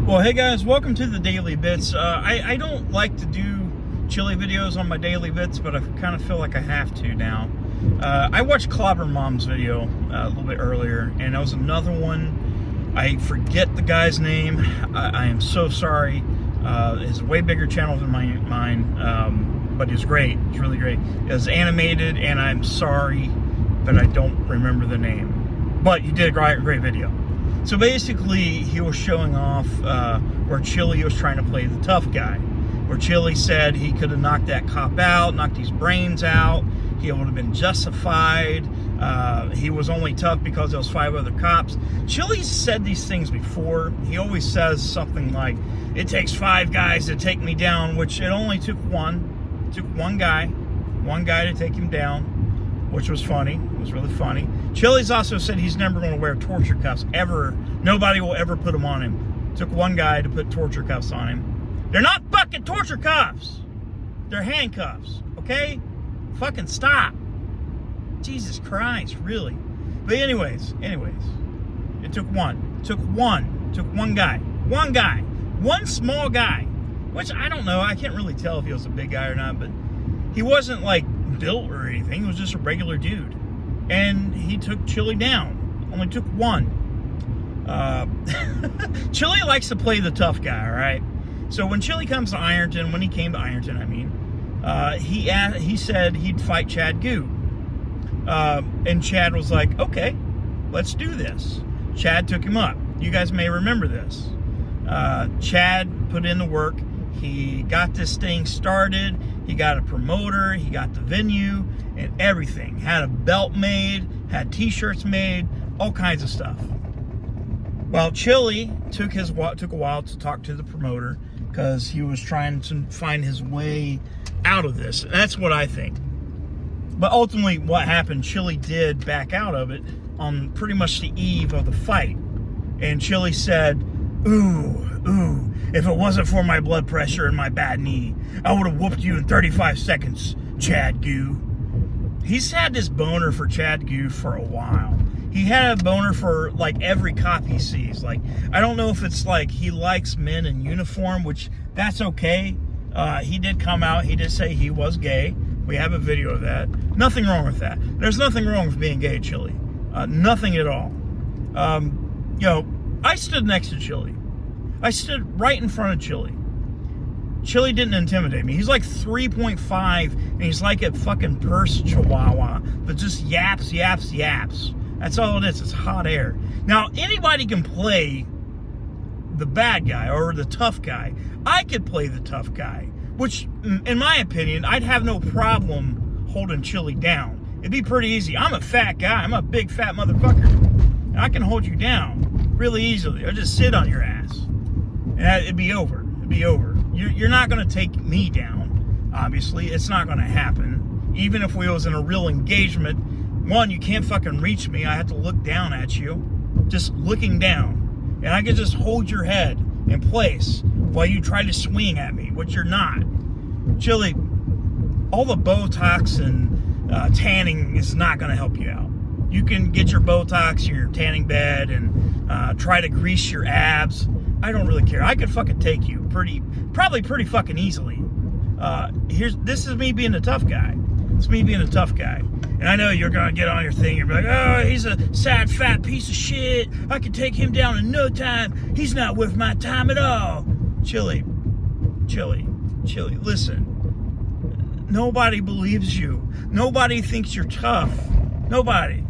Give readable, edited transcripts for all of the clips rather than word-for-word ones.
Well, hey guys, welcome to the Daily Bits. I don't like to do chili videos on my Daily Bits, but I kind of feel like I have to now. I watched Clobber Mom's video a little bit earlier, and that was another one. I forget the guy's name. I am so sorry. It's a way bigger channel than mine, but it's great. It's really great. It's animated, and I'm sorry that I don't remember the name. But he did a great video. So basically, he was showing off where Chili was trying to play the tough guy. Where Chili said he could have knocked that cop out, knocked his brains out. He would have been justified. He was only tough because there was 5 other cops. Chili's said these things before. He always says something like, it takes 5 guys to take me down, which it only took one. It took one guy to take him down, which was funny. It was really funny. Chili's also said he's never going to wear torture cuffs, ever. Nobody will ever put them on him. It took one guy to put torture cuffs on him. They're not fucking torture cuffs. They're handcuffs, okay? Fucking stop. Jesus Christ, really. But anyways, it took one. Took one guy. One small guy. Which, I don't know. I can't really tell if he was a big guy or not, but he wasn't, like, built or anything. He was just a regular dude. And he took Chili down. Only took one. Chili likes to play the tough guy, all right? So when Chili comes to Ironton, when he came to Ironton, I mean, he said he'd fight Chad Gu. And Chad was like, okay, let's do this. Chad took him up. You guys may remember this. Chad put in the work. He got this thing started. He got a promoter. He got the venue and everything. Had a belt made, had t-shirts made, all kinds of stuff. Well, Chili took a while to talk to the promoter because he was trying to find his way out of this. That's what I think. But ultimately, what happened, Chili did back out of it on pretty much the eve of the fight. And Chili said, ooh, if it wasn't for my blood pressure and my bad knee, I would have whooped you in 35 seconds, Chad Gu. He's had this boner for Chad Gu for a while. He had a boner for, like, every cop he sees. Like, I don't know if it's like he likes men in uniform, which that's okay. He did come out. He did say he was gay. We have a video of that. Nothing wrong with that. There's nothing wrong with being gay, Chili. Nothing at all. I stood next to Chili. I stood right in front of Chili. Chili didn't intimidate me. He's like 3.5, and he's like a fucking purse chihuahua that just yaps. That's all it is. It's hot air. Now, anybody can play the bad guy or the tough guy. I could play the tough guy, which, in my opinion, I'd have no problem holding Chili down. It'd be pretty easy. I'm a fat guy. I'm a big fat motherfucker. And I can hold you down really easily. I'll just sit on your ass. And it'd be over. You're not going to take me down, obviously. It's not going to happen. Even if we was in a real engagement, one, you can't fucking reach me. I have to look down at you. Just looking down. And I can just hold your head in place while you try to swing at me, which you're not. Chili, all the Botox and tanning is not going to help you out. You can get your Botox in your tanning bed and try to grease your abs. I don't really care. I could fucking take you probably pretty fucking easily. This is me being a tough guy. It's me being a tough guy. And I know you're going to get on your thing. You're like, oh, he's a sad, fat piece of shit. I could take him down in no time. He's not worth my time at all. Chili, listen. Nobody believes you. Nobody thinks you're tough. Nobody.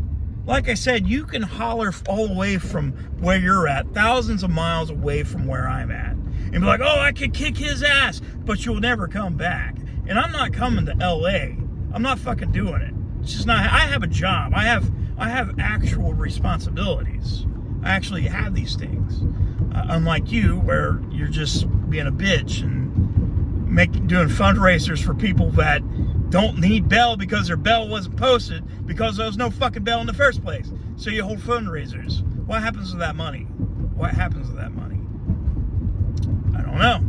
Like I said, you can holler all the way from where you're at, thousands of miles away from where I'm at, and be like, oh, I could kick his ass, but you'll never come back. And I'm not coming to LA. I'm not fucking doing it. It's just not. I have a job. I have actual responsibilities. I actually have these things. Unlike you, where you're just being a bitch and doing fundraisers for people that don't need bail because their bail wasn't posted because there was no fucking bail in the first place. So you hold fundraisers. What happens with that money? I don't know.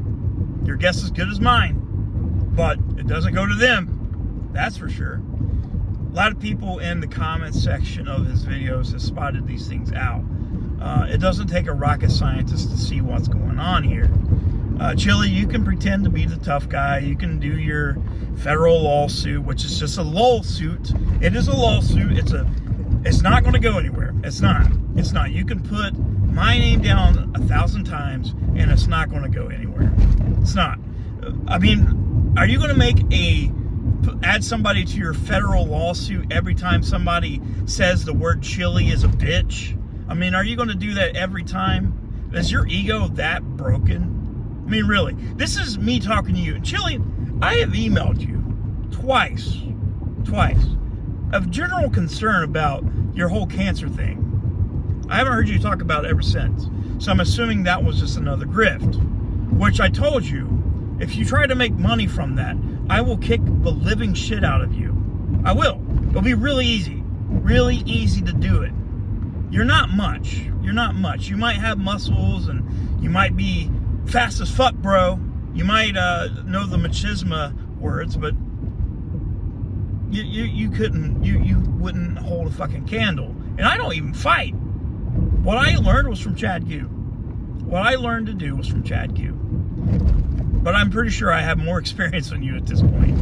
Your guess is as good as mine. But it doesn't go to them. That's for sure. A lot of people in the comments section of his videos have spotted these things out. It doesn't take a rocket scientist to see what's going on here. Chili, you can pretend to be the tough guy. You can do your federal lawsuit, which is just a lawsuit. It is a lawsuit. It's not going to go anywhere. It's not. You can put my name down 1,000 times, and it's not going to go anywhere. It's not. I mean, are you going to add somebody to your federal lawsuit every time somebody says the word chili is a bitch? I mean, are you going to do that every time? Is your ego that broken? I mean, really, this is me talking to you. Chili, I have emailed you twice, of general concern about your whole cancer thing. I haven't heard you talk about it ever since. So I'm assuming that was just another grift, which I told you, if you try to make money from that, I will kick the living shit out of you. I will. It'll be really easy to do it. You're not much. You might have muscles and you might be fast as fuck, bro. You might know the machismo words, but you wouldn't hold a fucking candle. And I don't even fight. What I learned was from Chad Gu. What I learned to do was from Chad Gu. But I'm pretty sure I have more experience than you at this point.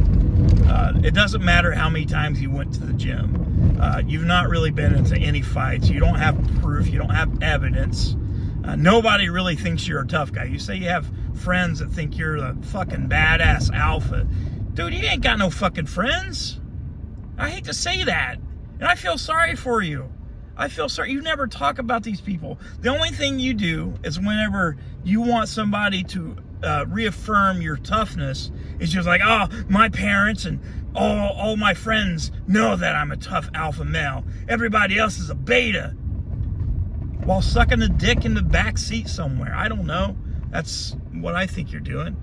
It doesn't matter how many times you went to the gym. You've not really been into any fights. You don't have proof. You don't have evidence. Nobody really thinks you're a tough guy. You say you have friends that think you're the fucking badass alpha. Dude, you ain't got no fucking friends. I hate to say that. And I feel sorry for you. I feel sorry. You never talk about these people. The only thing you do is whenever you want somebody to reaffirm your toughness, is just like, oh, my parents and all my friends know that I'm a tough alpha male. Everybody else is a beta. While sucking a dick in the back seat somewhere. I don't know. That's what I think you're doing.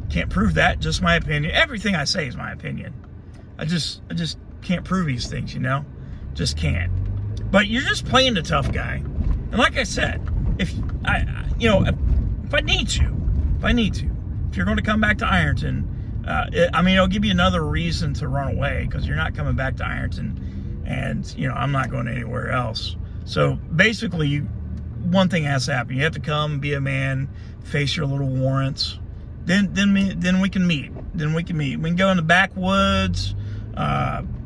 Can't prove that. Just my opinion. Everything I say is my opinion. I just can't prove these things, you know? Just can't. But you're just playing the tough guy. And like I said, if I need to, if you're going to come back to Ironton, it'll give you another reason to run away, because you're not coming back to Ironton, and I'm not going anywhere else. So basically, one thing has to happen. You have to come, be a man, face your little warrants. Then we can meet. We can go in the backwoods.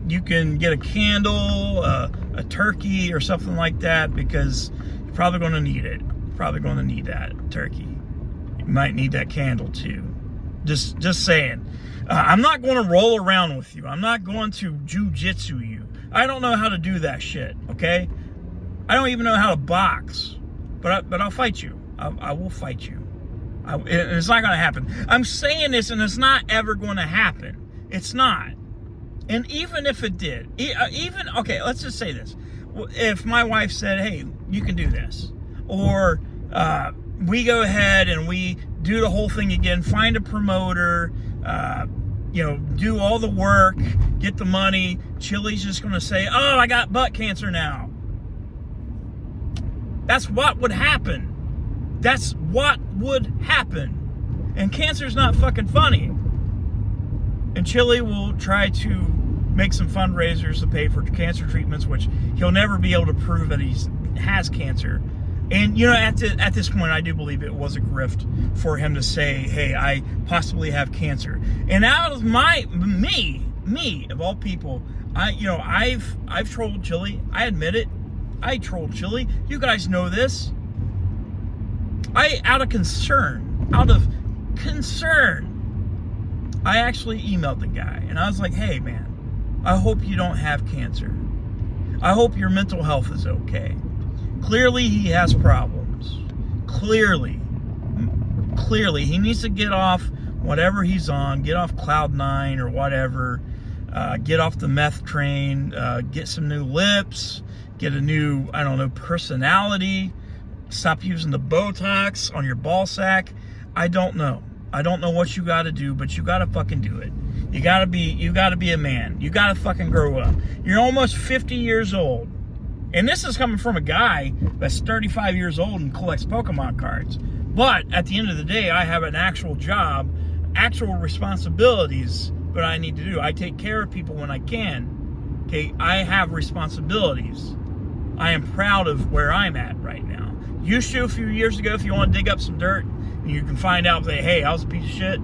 You can get a candle, a turkey, or something like that, because you're probably going to need it. Probably going to need that turkey. You might need that candle too. Just saying. I'm not going to roll around with you. I'm not going to jujitsu you. I don't know how to do that shit. Okay. I don't even know how to box, but I'll fight you. I will fight you. It's not going to happen. I'm saying this, and it's not ever going to happen. It's not. And even if it did, okay, let's just say this. If my wife said, hey, you can do this, or we go ahead and we do the whole thing again, find a promoter, do all the work, get the money, Chili's just going to say, oh, I got butt cancer now. That's what would happen. That's what would happen. And cancer's not fucking funny. And Chili will try to make some fundraisers to pay for cancer treatments, which he'll never be able to prove that he has cancer. And, at this point, I do believe it was a grift for him to say, hey, I possibly have cancer. And out of me, of all people, I've trolled Chili. I admit it. I trolled Chili. You guys know this. Out of concern, I actually emailed the guy, and I was like, hey, man, I hope you don't have cancer. I hope your mental health is okay. Clearly, he has problems. Clearly, he needs to get off whatever he's on, get off Cloud 9 or whatever, get off the meth train, get some new lips, get a new, personality, stop using the Botox on your ball sack. I don't know what you got to do, but you got to fucking do it. You got to be a man. You got to fucking grow up. You're almost 50 years old. And this is coming from a guy that's 35 years old and collects Pokemon cards. But at the end of the day, I have an actual job, actual responsibilities that I need to do. I take care of people when I can. Okay, I have responsibilities. I am proud of where I'm at right now. Used to a few years ago. If you want to dig up some dirt and you can find out that, hey, I was a piece of shit,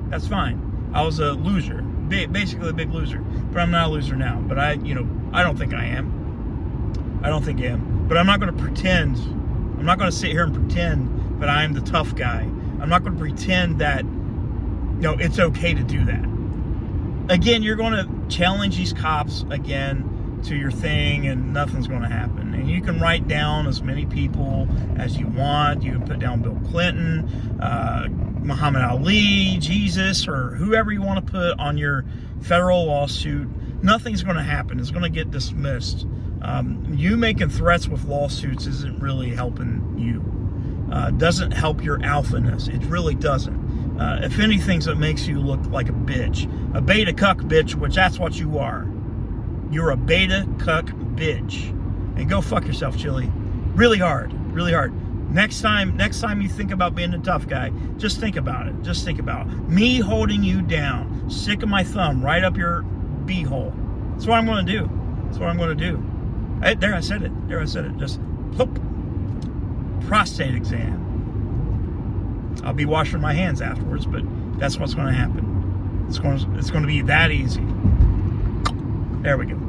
that's fine. I was a loser, basically a big loser. But I'm not a loser now. But I don't think I am. I don't think I am. But I'm not going to pretend. I'm not going to sit here and pretend that I'm the tough guy. I'm not going to pretend that, it's okay to do that. Again, you're going to challenge these cops again to your thing, and nothing's going to happen. And you can write down as many people as you want. You can put down Bill Clinton, Muhammad Ali, Jesus, or whoever you want to put on your federal lawsuit. Nothing's going to happen. It's going to get dismissed. You making threats with lawsuits isn't really helping you. Doesn't help your alphaness. It really doesn't. If anything, it makes you look like a bitch. A beta cuck bitch, which that's what you are. You're a beta cuck bitch. And go fuck yourself, Chili. Really hard. Really hard. Next time you think about being a tough guy, just think about it. Just think about me holding you down, sticking my thumb right up your beehole. That's what I'm going to do. That's what I'm going to do. There I said it. Just whoop. Prostate exam. I'll be washing my hands afterwards, but that's what's going to happen. It's going to be that easy. There we go.